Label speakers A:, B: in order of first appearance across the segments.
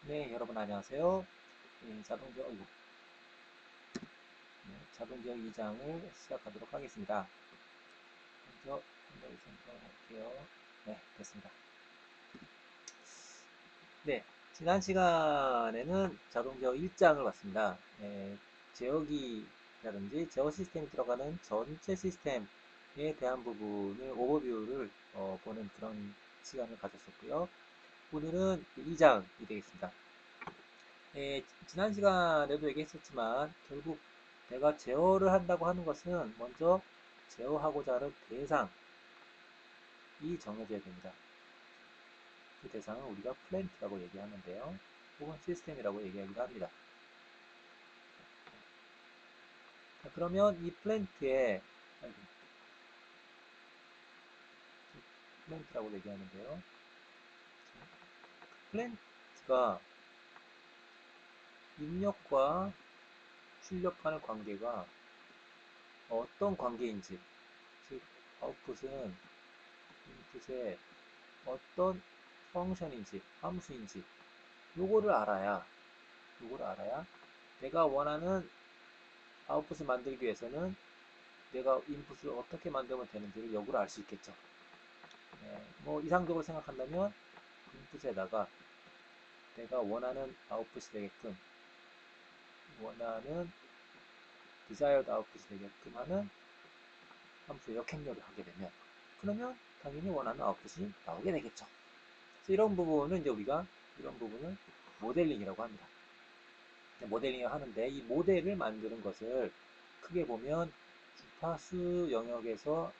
A: 네, 여러분 안녕하세요. 자동지역 2장을 시작하도록 하겠습니다. 먼저 한번 선택할게요. 네, 됐습니다. 네, 지난 시간에는 자동지역 1장을 봤습니다. 제어기라든지 제어 시스템이 들어가는 전체 시스템에 대한 부분을 오버뷰를 보는 그런 시간을 가졌었고요. 오늘은 2장이 되겠습니다. 지난 시간에도 얘기했었지만 결국 내가 제어를 한다고 하는 것은 먼저 제어하고자 하는 대상이 정해져야 됩니다. 그 대상은 우리가 플랜트라고 얘기하는데요. 혹은 시스템이라고 얘기하기도 합니다. 자, 그러면 이 플랜트라고 얘기하는데요. 플랜트가 입력과 출력하는 관계가 어떤 관계인지, 즉 아웃풋은 인풋에 어떤 펑션인지 함수인지 요거를 알아야 내가 원하는 아웃풋을 만들기 위해서는 내가 인풋을 어떻게 만들면 되는지를 역으로 알 수 있겠죠. 뭐 이상적으로 생각한다면 인풋에다가 내가 원하는 아웃풋이 되게끔 원하는 desired output이 되게끔 하는 함수의 역행렬을 하게 되면 그러면 당연히 원하는 아웃풋이 나오게 되겠죠. 그래서 이런 부분을 모델링이라고 합니다. 모델링을 하는데 이 모델을 만드는 것을 크게 보면 주파수 영역에서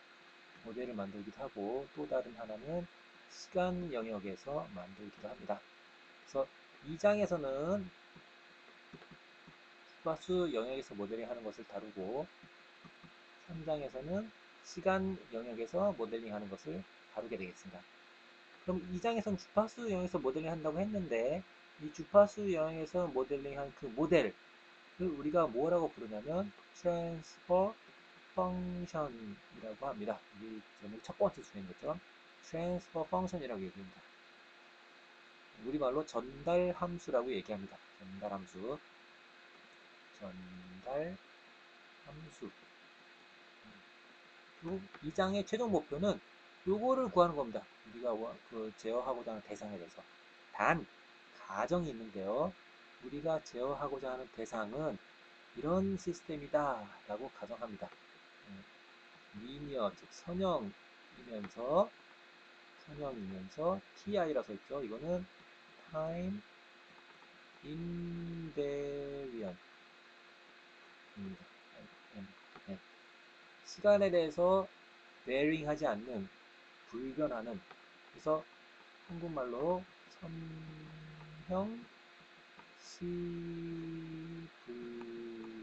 A: 모델을 만들기도 하고 또 다른 하나는 시간 영역에서 만들기도 합니다. 그래서 2장에서는 주파수 영역에서 모델링 하는 것을 다루고 3장에서는 시간 영역에서 모델링 하는 것을 다루게 되겠습니다. 그럼 2장에서는 주파수 영역에서 모델링 한다고 했는데 이 주파수 영역에서 모델링한 그 모델을 우리가 뭐라고 부르냐면 트랜스퍼 펑션이라고 합니다. 이 제목 첫 번째 주인 것처럼 트랜스퍼 펑션이라고 얘기합니다. 우리말로 전달 함수라고 얘기합니다. 전달 함수. 전달 함수. 그리고 2장의 최종 목표는 요거를 구하는 겁니다. 우리가 제어하고자 하는 대상에 대해서. 단, 가정이 있는데요. 우리가 제어하고자 하는 대상은 이런 시스템이다 라고 가정합니다. 리니어, 즉 선형이면서 TI라서 있죠. 이거는 time invariant입니다. 네. 시간에 대해서 varying 하지 않는, 불변하는, 그래서 한국말로 선형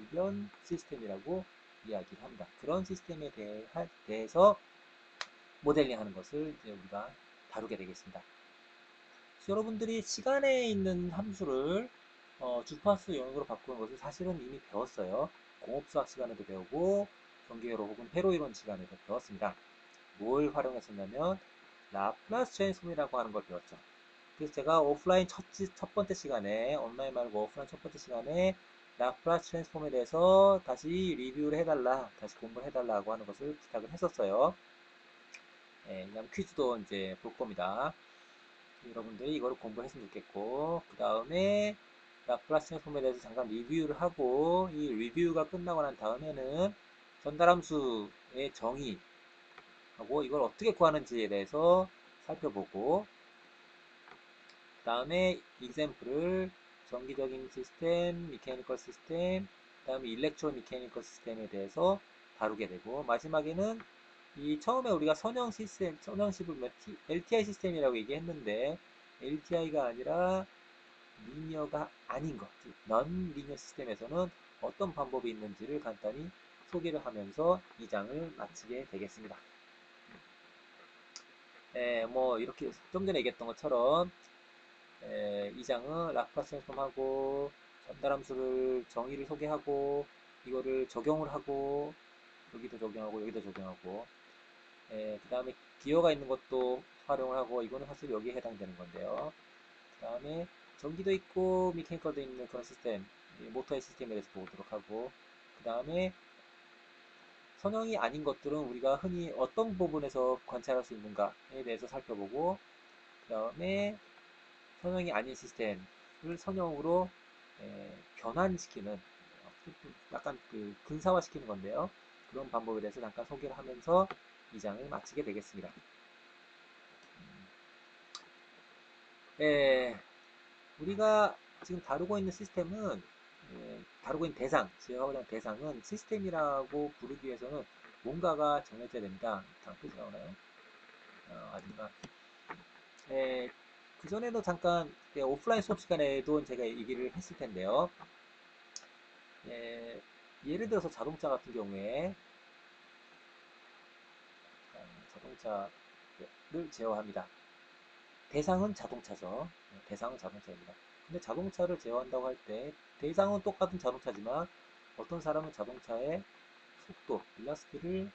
A: 시불변 시스템이라고 이야기를 합니다. 그런 시스템에 대해서 모델링 하는 것을 이제 우리가 다루게 되겠습니다. 여러분들이 시간에 있는 함수를 주파수 영역으로 바꾸는 것을 사실은 이미 배웠어요. 공업수학 시간에도 배우고 전기회로 혹은 회로이론 시간에도 배웠습니다. 뭘 활용했었냐면 라플라스 트랜스폼이라고 하는 걸 배웠죠. 그래서 제가 오프라인 첫 번째 시간에 온라인 말고 오프라인 첫 번째 시간에 라플라스 트랜스폼에 대해서 다시 리뷰를 해달라, 다시 공부를 해달라고 하는 것을 부탁을 했었어요. 그냥 퀴즈도 이제 볼 겁니다. 여러분들이 이거를 공부했으면 좋겠고, 그 다음에 라플라스 트랜스폼에 대해서 잠깐 리뷰를 하고, 이 리뷰가 끝나고 난 다음에는 전달함수의 정의하고 이걸 어떻게 구하는지에 대해서 살펴보고, 그 다음에 example을 정기적인 시스템, 미케니컬 시스템, 그 다음에 일렉트로 미케니컬 시스템에 대해서 다루게 되고, 마지막에는 이 처음에 우리가 선형식을 LTI 시스템이라고 얘기했는데 LTI가 아니라 리니어가 아닌 것, 즉 non-리니어 시스템에서는 어떤 방법이 있는지를 간단히 소개를 하면서 이 장을 마치게 되겠습니다. 뭐 이렇게 좀 전에 얘기했던 것처럼 이 장은 라플라스 트랜스폼하고 전달함수를 정의를 소개하고 이거를 적용을 하고 여기도 적용하고 여기도 적용하고 그 다음에 기어가 있는 것도 활용을 하고 이거는 사실 여기에 해당되는 건데요. 그 다음에 전기도 있고 미케니컬도 있는 그런 시스템, 모터의 시스템에 대해서 보도록 하고, 그 다음에 선형이 아닌 것들은 우리가 흔히 어떤 부분에서 관찰할 수 있는가에 대해서 살펴보고, 그 다음에 선형이 아닌 시스템을 선형으로 변환시키는, 약간 그 근사화시키는 건데요. 그런 방법에 대해서 잠깐 소개를 하면서 이 장을 마치게 되겠습니다. 우리가 지금 다루고 있는 시스템은, 다루고 있는 대상, 제어하고자 하는 대상은 시스템이라고 부르기 위해서는 뭔가가 정해져야 됩니다. 다음 페이지 나오나요? 아닌가. 그전에도 잠깐 오프라인 수업 시간에도 제가 얘기를 했을 텐데요. 예를 들어서 자동차 같은 경우에 자동차를 제어합니다. 대상은 자동차죠. 대상은 자동차입니다. 근데 자동차를 제어한다고 할 때 대상은 똑같은 자동차지만 어떤 사람은 자동차의 속도, 빌라스티를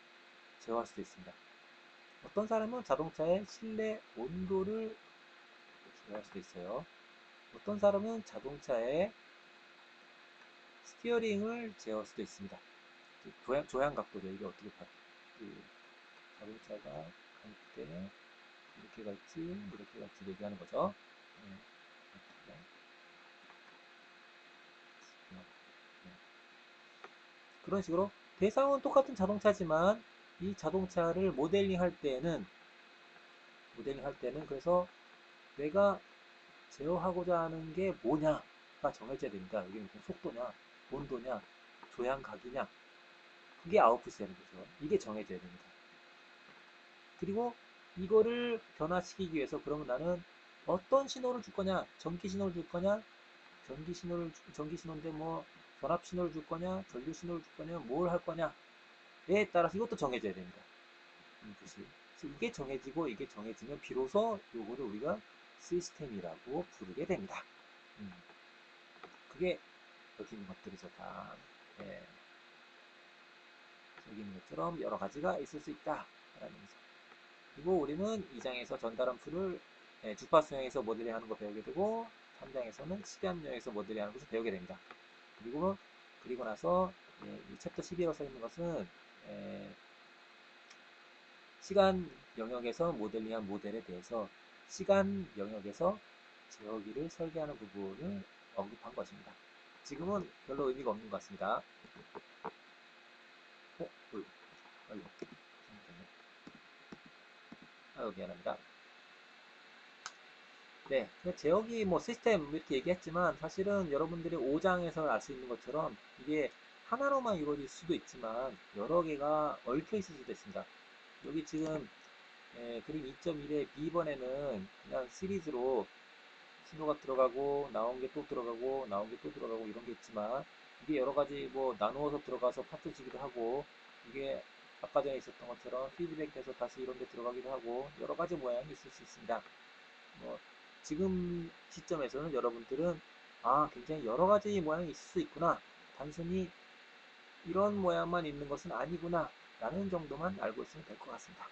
A: 제어할 수도 있습니다. 어떤 사람은 자동차의 실내 온도를 제어할 수도 있어요. 어떤 사람은 자동차의 스티어링을 제어할 수도 있습니다. 조향 각도죠. 이게 어떻게 그 자동차가 갈 때 이렇게 갈지 이렇게 갈지 얘기하는 거죠. 네. 그런 식으로 대상은 똑같은 자동차지만 이 자동차를 모델링 할 때는 그래서 내가 제어하고자 하는 게 뭐냐가 정해져야 됩니다. 여기는 무슨 속도냐, 온도냐, 조향각이냐, 그게 아웃풋이 되는 거죠. 이게 정해져야 됩니다. 그리고 이거를 변화시키기 위해서 그러면 나는 어떤 신호를 줄 거냐, 전기 신호를 줄 거냐, 전기 신호인데 뭐 전압 신호를 줄 거냐, 전류 신호를 줄 거냐, 뭘 할 거냐에 따라서 이것도 정해져야 됩니다. 이게 정해지고 이게 정해지면 비로소 요거를 우리가 시스템이라고 부르게 됩니다. 그게 여기 있는 것들이죠. 다. 예. 여기 있는 것처럼 여러 가지가 있을 수 있다. 라는 거죠. 그리고 우리는 2장에서 전달한 풀을 주파수형에서 모델링 하는 거 배우게 되고 3장에서는 시간형에서 모델링 하는 것을 배우게 됩니다. 그리고 나서 이 챕터 12라고 써 있는 것은 시간 영역에서 모델링한 모델에 대해서 시간 영역에서 제어기를 설계하는 부분을 언급한 것입니다. 지금은 별로 의미가 없는 것 같습니다. 미안합니다. 네, 제어기 뭐 시스템 이렇게 얘기했지만 사실은 여러분들이 5장에서 알 수 있는 것처럼 이게 하나로만 이루어질 수도 있지만 여러 개가 얽혀 있을 수도 있습니다. 여기 지금 그림 2.1의 B번에는 그냥 시리즈로 신호가 들어가고 나온 게 또 들어가고 나온 게 또 들어가고 이런 게 있지만 이게 여러 가지 뭐 나누어서 들어가서 파트지기도 하고 이게 아까 전에 있었던 것처럼 피드백돼서 다시 이런 데 들어가기도 하고 여러 가지 모양이 있을 수 있습니다. 뭐 지금 시점에서는 여러분들은 굉장히 여러 가지 모양이 있을 수 있구나. 단순히 이런 모양만 있는 것은 아니구나. 라는 정도만 알고 있으면 될 것 같습니다.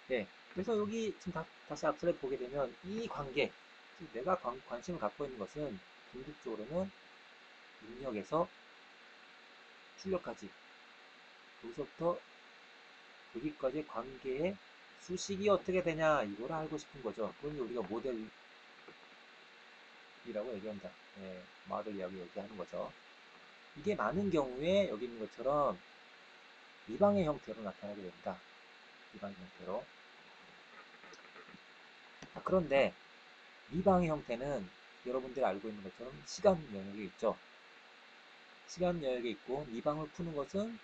A: 네. 그래서 여기 지금 다시 앞slide 보게 되면 이 관계, 내가 관심을 갖고 있는 것은 궁극적으로는 입력에서 출력까지 여기서부터 여기까지 관계의 수식이 어떻게 되냐 이걸 알고 싶은 거죠. 그걸 우리가 모델이라고 얘기합니다. 네, 모델이라고 얘기하는 거죠. 이게 많은 경우에 여기 있는 것처럼 미방의 형태로 나타나게 됩니다. 미방의 형태로. 그런데 미방의 형태는 여러분들이 알고 있는 것처럼 시간 영역에 있죠. 시간 영역에 있고 미방을 푸는 것은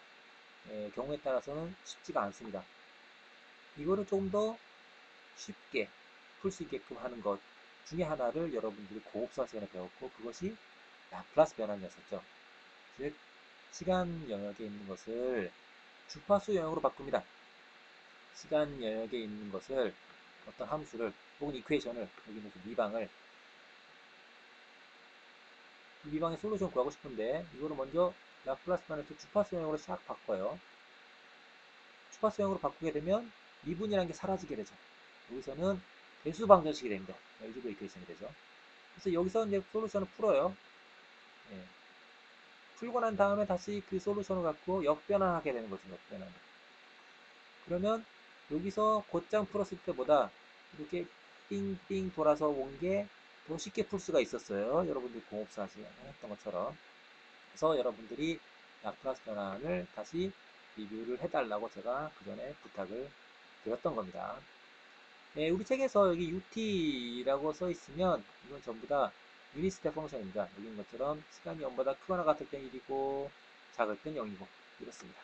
A: 경우에 따라서는 쉽지가 않습니다. 이거를 조금 더 쉽게 풀 수 있게끔 하는 것 중에 하나를 여러분들이 고급사 시간에 배웠고 그것이 라플라스 변환이었었죠. 즉 시간 영역에 있는 것을 주파수 영역으로 바꿉니다. 시간 영역에 있는 것을 어떤 함수를 혹은 이퀘이션을 여기 있는 미방을 이 미방의 솔루션 구하고 싶은데 이거를 먼저 라플라스 변환해서 주파수 영역으로 샥 바꿔요. 주파수 영역으로 바꾸게 되면 미분이라는 게 사라지게 되죠. 여기서는 배수 방정식이 됩니다. 엘지브라 이퀘이션이 되죠. 그래서 여기서 이제 솔루션을 풀어요. 예. 풀고 난 다음에 다시 그 솔루션을 갖고 역변환하게 되는 거죠. 역변환. 그러면 여기서 곧장 풀었을 때보다 이렇게 삥삥 돌아서 온 게 더 쉽게 풀 수가 있었어요. 여러분들이 공업사 했던 것처럼. 그래서 여러분들이 라플라스 변환을 다시 리뷰를 해달라고 제가 그 전에 부탁을 드렸던 겁니다. 네, 우리 책에서 여기 UT라고 써 있으면 이건 전부 다 유닛 스텝 펑션입니다. 여기 있는 것처럼 시간이 0보다 크거나 같을 땐 1이고 작을 땐 0이고 이렇습니다.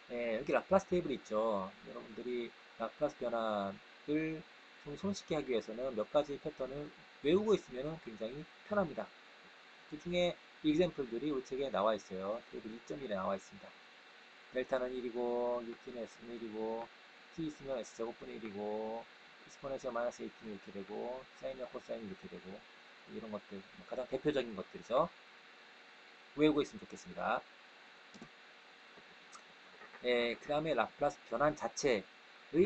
A: 네, 여기 라플라스 테이블 있죠. 여러분들이 라플라스 변환을 좀 손쉽게 하기 위해서는 몇 가지 패턴을 외우고 있으면 굉장히 편합니다. 그 중에 example들이 우리 책에 나와 있어요. 테이블 2.1에 나와 있습니다. 델타는 1이고, UT는 S는 1이고, T 있으면 S제곱분의 1이고, exponential 마이너스 18이 이렇게 되고, 사인이나 코사인이 이렇게 되고, 이런 것들, 가장 대표적인 것들이죠. 외우고 있으면 좋겠습니다. 네, 그 다음에 라플라스 변환 자체의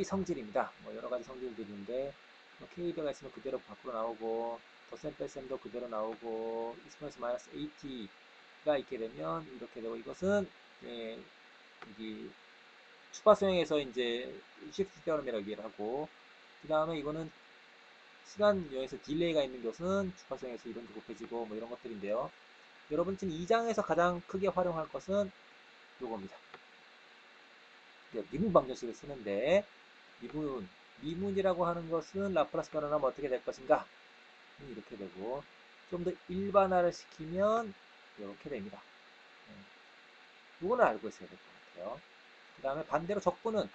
A: 성질입니다. 뭐 여러 가지 성질들이 있는데, 뭐 K배가 있으면 그대로 밖으로 나오고, 더셈 뺄셈도 그대로 나오고, exponential 마이너스 80가 있게 되면 이렇게 되고, 이것은, 예, 여기 추가수행에서 이제 시프트 테어럼이라고 얘기를 하고, 그 다음에 이거는 시간 여에서 딜레이가 있는 것은 추가수행에서 이런 게 곱해지고 뭐 이런 것들인데요. 여러분 지금 2장에서 가장 크게 활용할 것은 이겁니다. 미분 방정식을 쓰는데 미분이라고 하는 것은 라플라스 변환하면 어떻게 될 것인가? 이렇게 되고 좀 더 일반화를 시키면 이렇게 됩니다. 이거는 알고 있어야 될 것 같아요. 그 다음에 반대로 적분은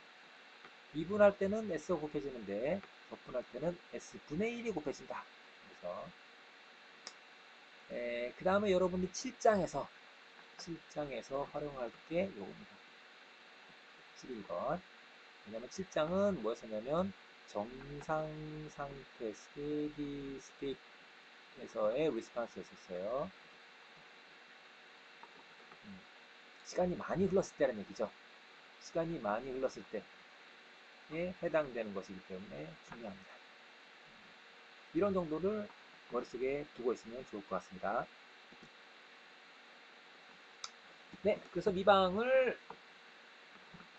A: 미분할 때는 S가 곱해지는데 적분할 때는 S분의 1이 곱해진다. 그래서 그 다음에 여러분들 7장에서 활용할 게 요겁니다. 11번. 왜냐면 7장은 뭐였었냐면 정상 상태 스테디 스테이트에서의 리스판스였었어요. 시간이 많이 흘렀을 때라는 얘기죠. 시간이 많이 흘렀을 때에 해당되는 것이기 때문에 중요합니다. 이런 정도를 머릿속에 두고 있으면 좋을 것 같습니다. 네, 그래서 미방을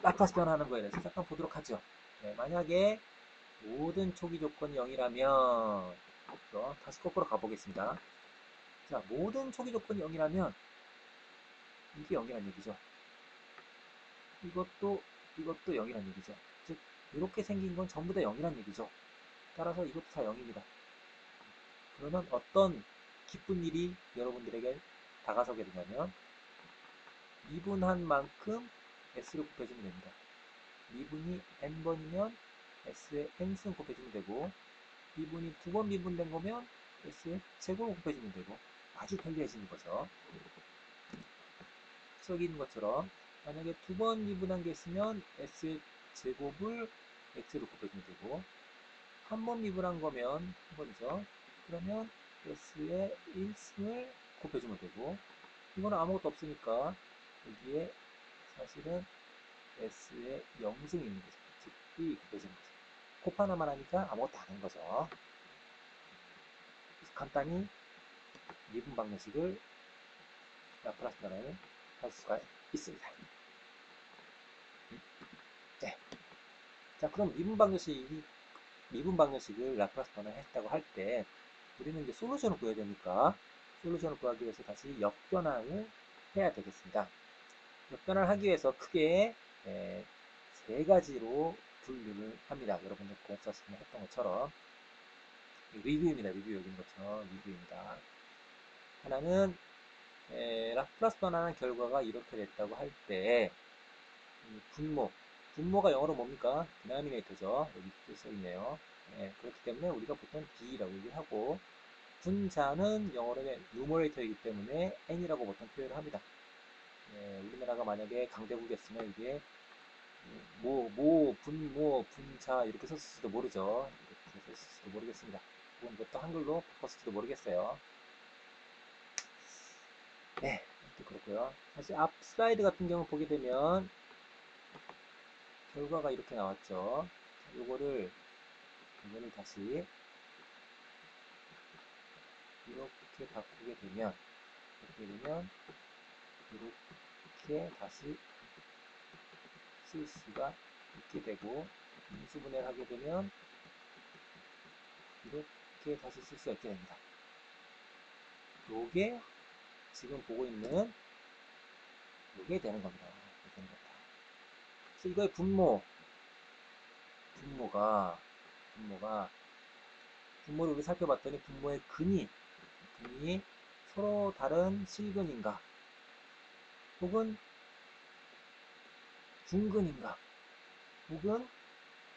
A: 라플라스 변화하는 거에 대해서 잠깐 보도록 하죠. 네, 만약에 모든 초기 조건이 0이라면 다시 거꾸로 가보겠습니다. 자, 모든 초기 조건이 0이라면 이게 0이란 얘기죠. 이것도 0이란 얘기죠. 즉 이렇게 생긴 건 전부 다 0이란 얘기죠. 따라서 이것도 다 0입니다. 그러면 어떤 기쁜 일이 여러분들에게 다가서게 되냐면 미분한 만큼 S를 곱해주면 됩니다. 미분이 n번이면 S의 n승 곱해주면 되고 미분이 2번 미분된 거면 S의 제곱 곱해주면 되고 아주 편리해지는 거죠. 여기 있는 것처럼 만약에 2번 미분한 게 있으면 S의 제곱을 X로 곱해주면 되고 한 번 미분한 거면 한 번이죠. 그러면 S의 1승을 곱해주면 되고 이거는 아무것도 없으니까 여기에 사실은 S의 0승이 있는 거죠. 즉, 1이 곱해지는 거죠. 곱 하나만 하니까 아무것도 안 한 거죠. 그래서 간단히 미분 방정식을 라플라스 변환을 할 수가 있습니다. 네. 자, 그럼 미분 방정식을 라플라스 변환했다고 할 때 우리는 이제 솔루션을 구해야 되니까 솔루션을 구하기 위해서 다시 역변환을 해야 되겠습니다. 역변환을 하기 위해서 크게 세 가지로 분류를 합니다. 여러분들 공업사 시간에 했던 것처럼 리뷰입니다. 리뷰 여기 있는 것처럼 리뷰입니다. 하나는 라플라스 변환한 결과가 이렇게 됐다고 할 때 분모가 영어로 뭡니까? 디나미네이터죠. 여기 써 있네요. 그렇기 때문에 우리가 보통 B라고 얘기를 하고 분자는 영어로는 누머레이터이기 때문에 N이라고 보통 표현을 합니다. 우리나라가 만약에 강대국이었으면 이게 분모, 분자 이렇게 썼을지도 모르죠. 이렇게 썼을지도 모르겠습니다. 혹은 이것도 한글로 바꿨을지도 모르겠어요. 네, 또 그렇고요. 사실 앞 슬라이드 같은 경우 보게 되면 결과가 이렇게 나왔죠. 이거를 다시 이렇게 바꾸게 되면 이렇게 다시 쓸 수가 있게 되고, 인수분해를 하게 되면 이렇게 다시 쓸 수가 있게 됩니다. 요게 지금 보고 있는 요게 되는 겁니다. 그래서 이거의 분모를 우리 살펴봤더니 분모의 근이 서로 다른 실근인가 혹은 중근인가 혹은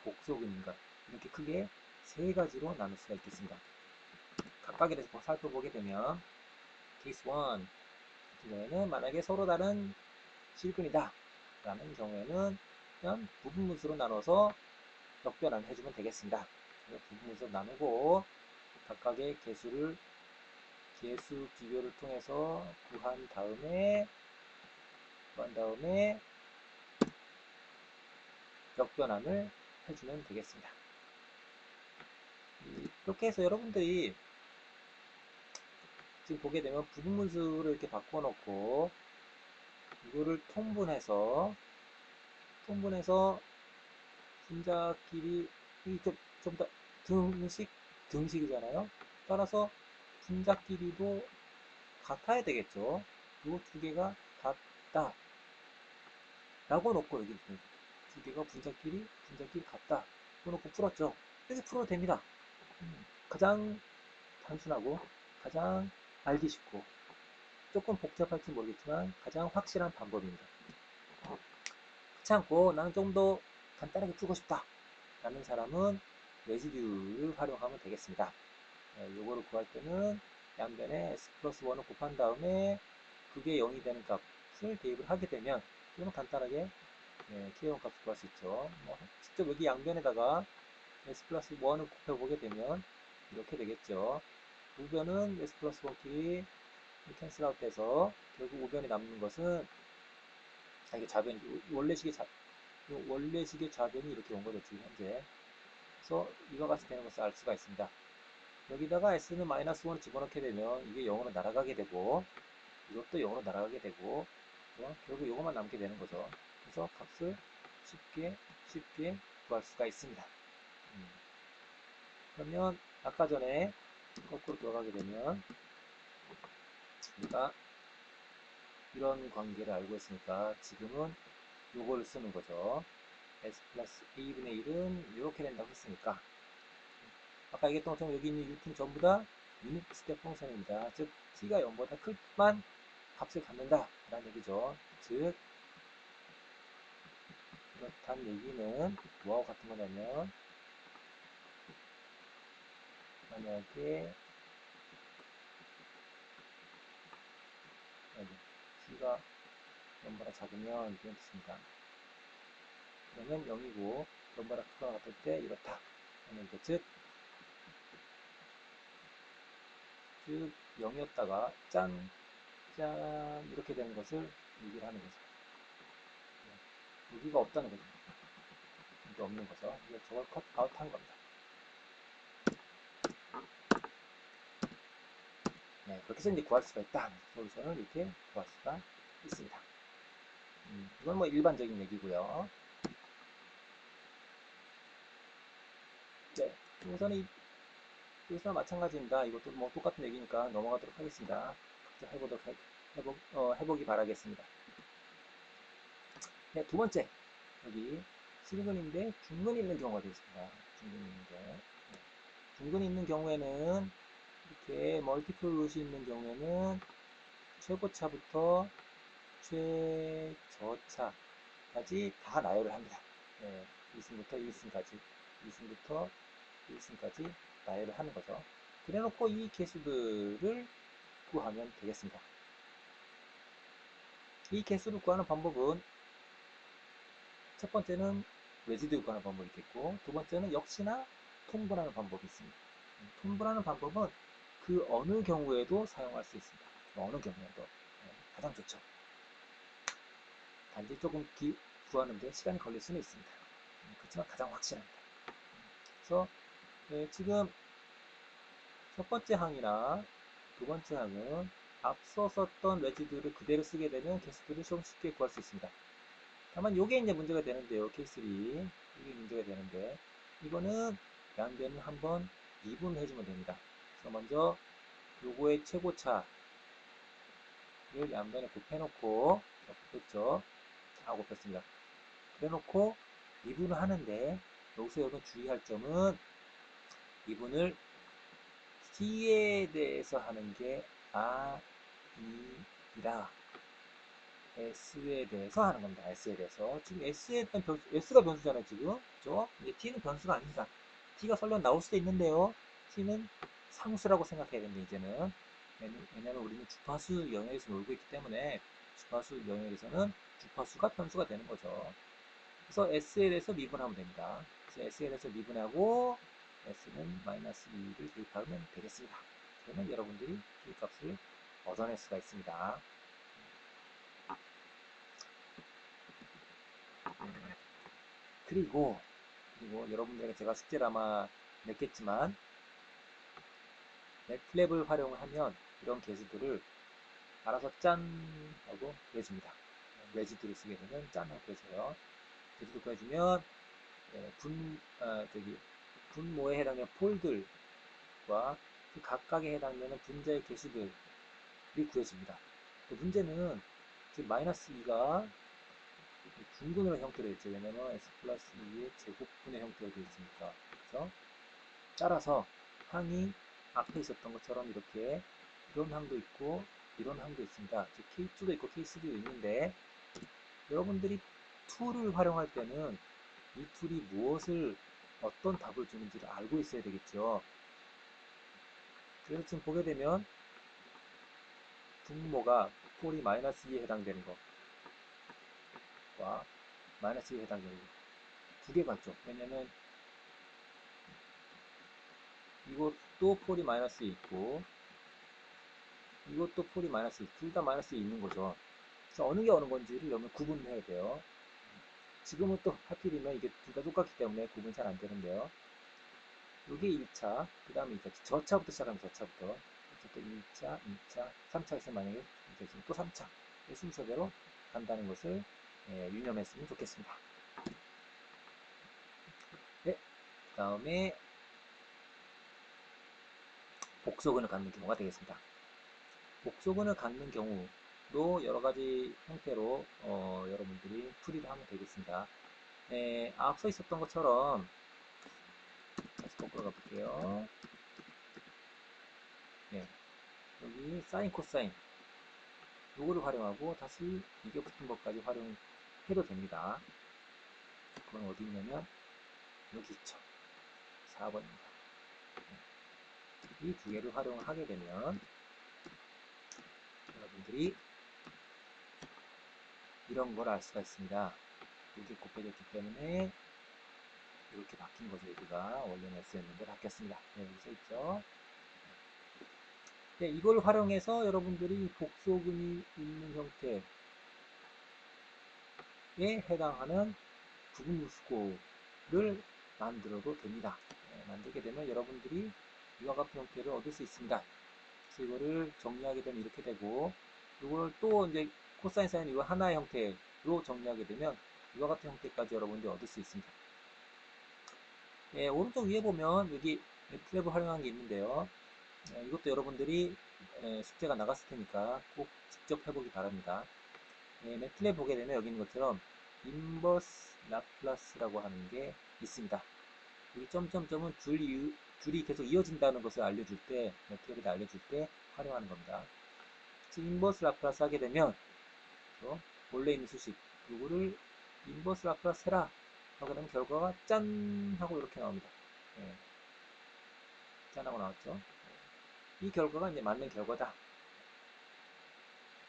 A: 복소근인가, 이렇게 크게 세 가지로 나눌 수가 있겠습니다. 각각에 대해서 살펴보게 되면 케이스 1 같은 경우에는 만약에 서로 다른 실근이다 라는 경우에는 그냥 부분분수로 나눠서 역변환을 해주면 되겠습니다. 부분분수로 나누고 각각의 개수 비교를 통해서 구한 다음에 역변환을 해주면 되겠습니다. 이렇게 해서 여러분들이 지금 보게 되면 부분분수를 이렇게 바꿔놓고 이거를 통분해서 분자끼리 좀 더 등식이잖아요. 따라서 분자끼리도 같아야 되겠죠. 이 두 개가 같다 라고 놓고, 여기 두 개가 분자끼리 같다 고 놓고 풀었죠. 이렇게 풀어도 됩니다. 가장 단순하고 가장 알기 쉽고 조금 복잡할지 모르겠지만 가장 확실한 방법입니다. 그렇지 않고 나는 좀 더 간단하게 풀고 싶다 라는 사람은 레지듀를 활용하면 되겠습니다. 요거를 구할 때는 양변에 s 플러스 1을 곱한 다음에 그게 0이 되는 값을 대입을 하게 되면 이건 간단하게 K1 값을 구할 수 있죠. 직접 여기 양변에다가 s 플러스 1을 곱해보게 되면 이렇게 되겠죠. 우변은 s 플러스 1끼리 캔슬 아웃 돼서 결국 우변에 남는 것은, 이게 좌변이 원래식의 좌변이 이렇게 온 거죠, 지금 현재. 그래서 이와 같이 되는 것을 알 수가 있습니다. 여기다가 s는 마이너스 1을 집어넣게 되면 이게 0으로 날아가게 되고, 이것도 0으로 날아가게 되고, 결국 이것만 남게 되는 거죠. 그래서 값을 쉽게 구할 수가 있습니다. 그러면 아까 전에 거꾸로 돌아가게 되면 우리가 이런 관계를 알고 있으니까 지금은 요걸 쓰는 거죠. s 플러스 a분의 1은 이렇게 된다고 했으니까, 아까 얘기했던 것처럼 여기 있는 ut는 전부 다 유닛 스텝 펑션입니다. 즉 t가 0보다 클만 값을 갖는다 라는 얘기죠. 즉 그렇다는 얘기는 뭐하고 같은 거냐면, 만약에 t가 0보다 작으면 이런 뜻입니다. 그러면 0이고 0보다 크거나 같을 때 이렇다 하는 거. 즉 0이었다가 짠 이렇게 되는 것을 얘기를 하는 거죠. 여기가 없다는 거죠. 여기 없는 거죠. 이거 저걸 컷 아웃 한 겁니다. 그렇게 해서 이제 구할 수가 있다. 솔루션을 이렇게 구할 수가 있습니다. 이건 뭐 일반적인 얘기고요. 여기서는 마찬가지입니다. 이것도 뭐 똑같은 얘기니까 넘어가도록 하겠습니다. 해보기 바라겠습니다. 네, 두 번째. 여기 실근인데 중근이 있는 경우가 되겠습니다. 중근이 있는 경우에는 이렇게 멀티플 루트이 있는 경우에는 최고차부터 최저차까지 다 나열을 합니다. 2승부터 1승까지, 2승부터 1승까지 나열을 하는 거죠. 그래 놓고 이 개수들을 구하면 되겠습니다. 이 개수를 구하는 방법은 첫 번째는 레지듀 구하는 방법이 있겠고, 두 번째는 역시나 통분하는 방법이 있습니다. 통분하는 방법은 그 어느 경우에도 사용할 수 있습니다. 그 어느 경우에도 가장 좋죠. 단지 조금 구하는데 시간이 걸릴 수는 있습니다. 그렇지만 가장 확실합니다. 그래서 지금 첫 번째 항이나 두 번째 항은 앞서 썼던 레지드를 그대로 쓰게 되면 개수들을 좀 쉽게 구할 수 있습니다. 다만 요게 이제 문제가 되는데요. K3 이게 문제가 되는데 이거는 양변을 한번 미분해 주면 됩니다. 그래서 먼저 요거의 최고차를 양변에 곱해놓고 곱했죠. 다 곱했습니다. 그래놓고 미분을 하는데 여기서 여러분 주의할 점은 미분을 C에 대해서 하는 게 아니라 S에 대해서 하는 겁니다. S에 대해서. 지금 S에 대한 S가 변수잖아요, 지금. 그죠? 이제 T는 변수가 아닙니다. T가 설령 나올 수도 있는데요. T는 상수라고 생각해야 됩니다, 이제는. 왜냐면 우리는 주파수 영역에서 놀고 있기 때문에 주파수 영역에서는 주파수가 변수가 되는 거죠. 그래서 S에 대해서 미분하면 됩니다. 그래서 S에 대해서 미분하고 S는 마이너스 2를 대입하면 되겠습니다. 그러면 여러분들이 K값을 얻어낼 수가 있습니다. 그리고 여러분들에게 제가 숙제를 아마 냈겠지만 넷플랩을 활용하면 이런 개수들을 알아서 짠 하고 구해줍니다. 레지드를 쓰게 되면 짠 하고 구해줘요. 레지드 구해주면 분모에 해당되는 폴들과 그 각각에 해당되는 분자의 개수들이 구해집니다. 문제는 지금 마이너스 2가 분근으로 형태로 있죠. 왜냐면 s 플러스 2의 제곱분의 형태로 되어 있으니까. 그래서 따라서 항이 앞에 있었던 것처럼 이렇게 이런 항도 있고 이런 항도 있습니다. K2도 있고 K3도 있는데 여러분들이 툴을 활용할 때는 이 툴이 무엇을 어떤 답을 주는지를 알고 있어야 되겠죠. 그래서 지금 보게 되면 분모가 폴이 마이너스 2에 해당되는 것과 마이너스 2에 해당되는 것 두 개가 있죠. 왜냐면 이것도 폴이 마이너스 2 있고 이것도 폴이 마이너스 2, 둘 다 마이너스 2 있는 거죠. 그래서 어느 게 어느 건지를 여러분 구분해야 돼요. 지금은 또 하필이면 이게 둘 다 똑같기 때문에 구분이 잘 안 되는데요. 이게 1차, 그 다음에 2차, 저차부터 시작하면 저차부터. 또 1차, 2차, 3차에서 만약에 또 3차. 순서대로 간다는 것을 유념했으면 좋겠습니다. 네, 그 다음에 복소근을 갖는 경우가 되겠습니다. 복소근을 갖는 경우도 여러 가지 형태로 여러분들이 풀이를 하면 되겠습니다. 앞서 있었던 것처럼 다시 거꾸로 가볼게요. 네, 여기 사인, 코사인 요거를 활용하고 다시 이게 붙은 것까지 활용해도 됩니다. 그건 어디 있냐면 여기 있죠. 4번입니다. 이 두 개를 활용을 하게 되면 여러분들이 이런 걸 알 수가 있습니다. 이게 곱해졌기 때문에 이렇게 바뀐 거죠. 여기가 원래는 S였는데 바뀌었습니다. 네, 여기 써 있죠. 네, 이걸 활용해서 여러분들이 복소근이 있는 형태에 해당하는 부분무수고를 만들어도 됩니다. 네, 만들게 되면 여러분들이 이와 같은 형태를 얻을 수 있습니다. 그래서 이거를 정리하게 되면 이렇게 되고 이걸 또 이제 코사인 사인 이거 하나의 형태로 정리하게 되면 이와 같은 형태까지 여러분들이 얻을 수 있습니다. 네, 오른쪽 위에 보면 여기 매트랩을 활용한 게 있는데요. 이것도 여러분들이 숙제가 나갔을 테니까 꼭 직접 해보기 바랍니다. 매트랩 보게 되면 여기 있는 것처럼 인버스 라플라스라고 하는 게 있습니다. 이 점점점은 줄이 계속 이어진다는 것을 알려줄 때, 매트랩에 알려줄 때 활용하는 겁니다. 인버스 라플라스 하게 되면 원래 있는 수식 요거를 인버스 라플라스 해라 하게 되면 결과가 짠 하고 이렇게 나옵니다. 짠 하고 나왔죠. 이 결과가 이제 맞는 결과다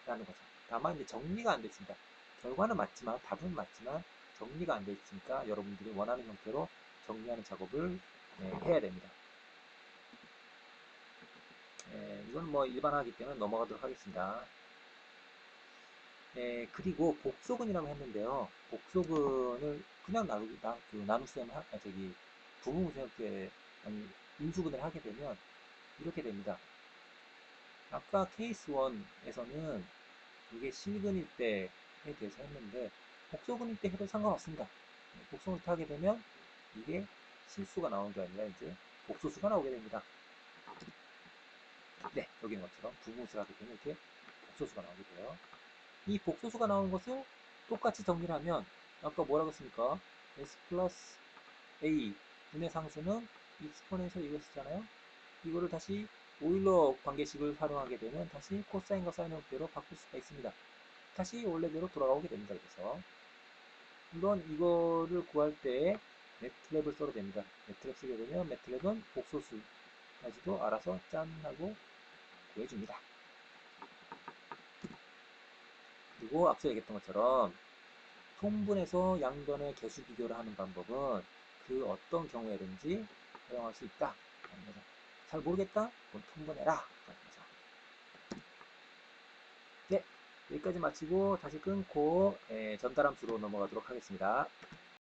A: 라는 거죠. 다만 이제 정리가 안 됐습니다. 결과는 맞지만 답은 맞지만 정리가 안 돼 있으니까 여러분들이 원하는 형태로 정리하는 작업을 해야 됩니다. 이건 뭐 일반화하기 때문에 넘어가도록 하겠습니다. 그리고 복소근이라고 했는데요. 복소근을 그냥 나누셈, 부분무수형태 아니 인수분해를 하게 되면 이렇게 됩니다. 아까 케이스 1에서는 이게 실근일 때에 대해서 했는데 복소근일 때 해도 상관없습니다. 복소근일 때 하게 되면 이게 실수가 나오는 게 아니라 이제 복소수가 나오게 됩니다. 네, 여기 있는 것처럼 부분수를 하게 되면 이렇게 복소수가 나오게 돼요. 이 복소수가 나오는 것을 똑같이 정리를 하면 아까 뭐라고 했습니까? s 플러스 a 분의 상수는 익스포넨셜 이것이잖아요. 이거를 다시 오일러 관계식을 활용하게 되면 다시 코사인과 사인 형태로 바꿀 수가 있습니다. 다시 원래대로 돌아오게 됩니다. 그래서 물론 이거를 구할 때 매트랩을 써도 됩니다. 매트랩 쓰게 되면 매트랩은 복소수까지도 알아서 짠 하고 구해줍니다. 그리고 앞서 얘기했던 것처럼 통분에서 양변의 개수 비교를 하는 방법은 그 어떤 경우에든지 사용할 수 있다. 잘 모르겠다? 그럼 통분해라. 네, 여기까지 마치고 다시 끊고 전달함수로 넘어가도록 하겠습니다.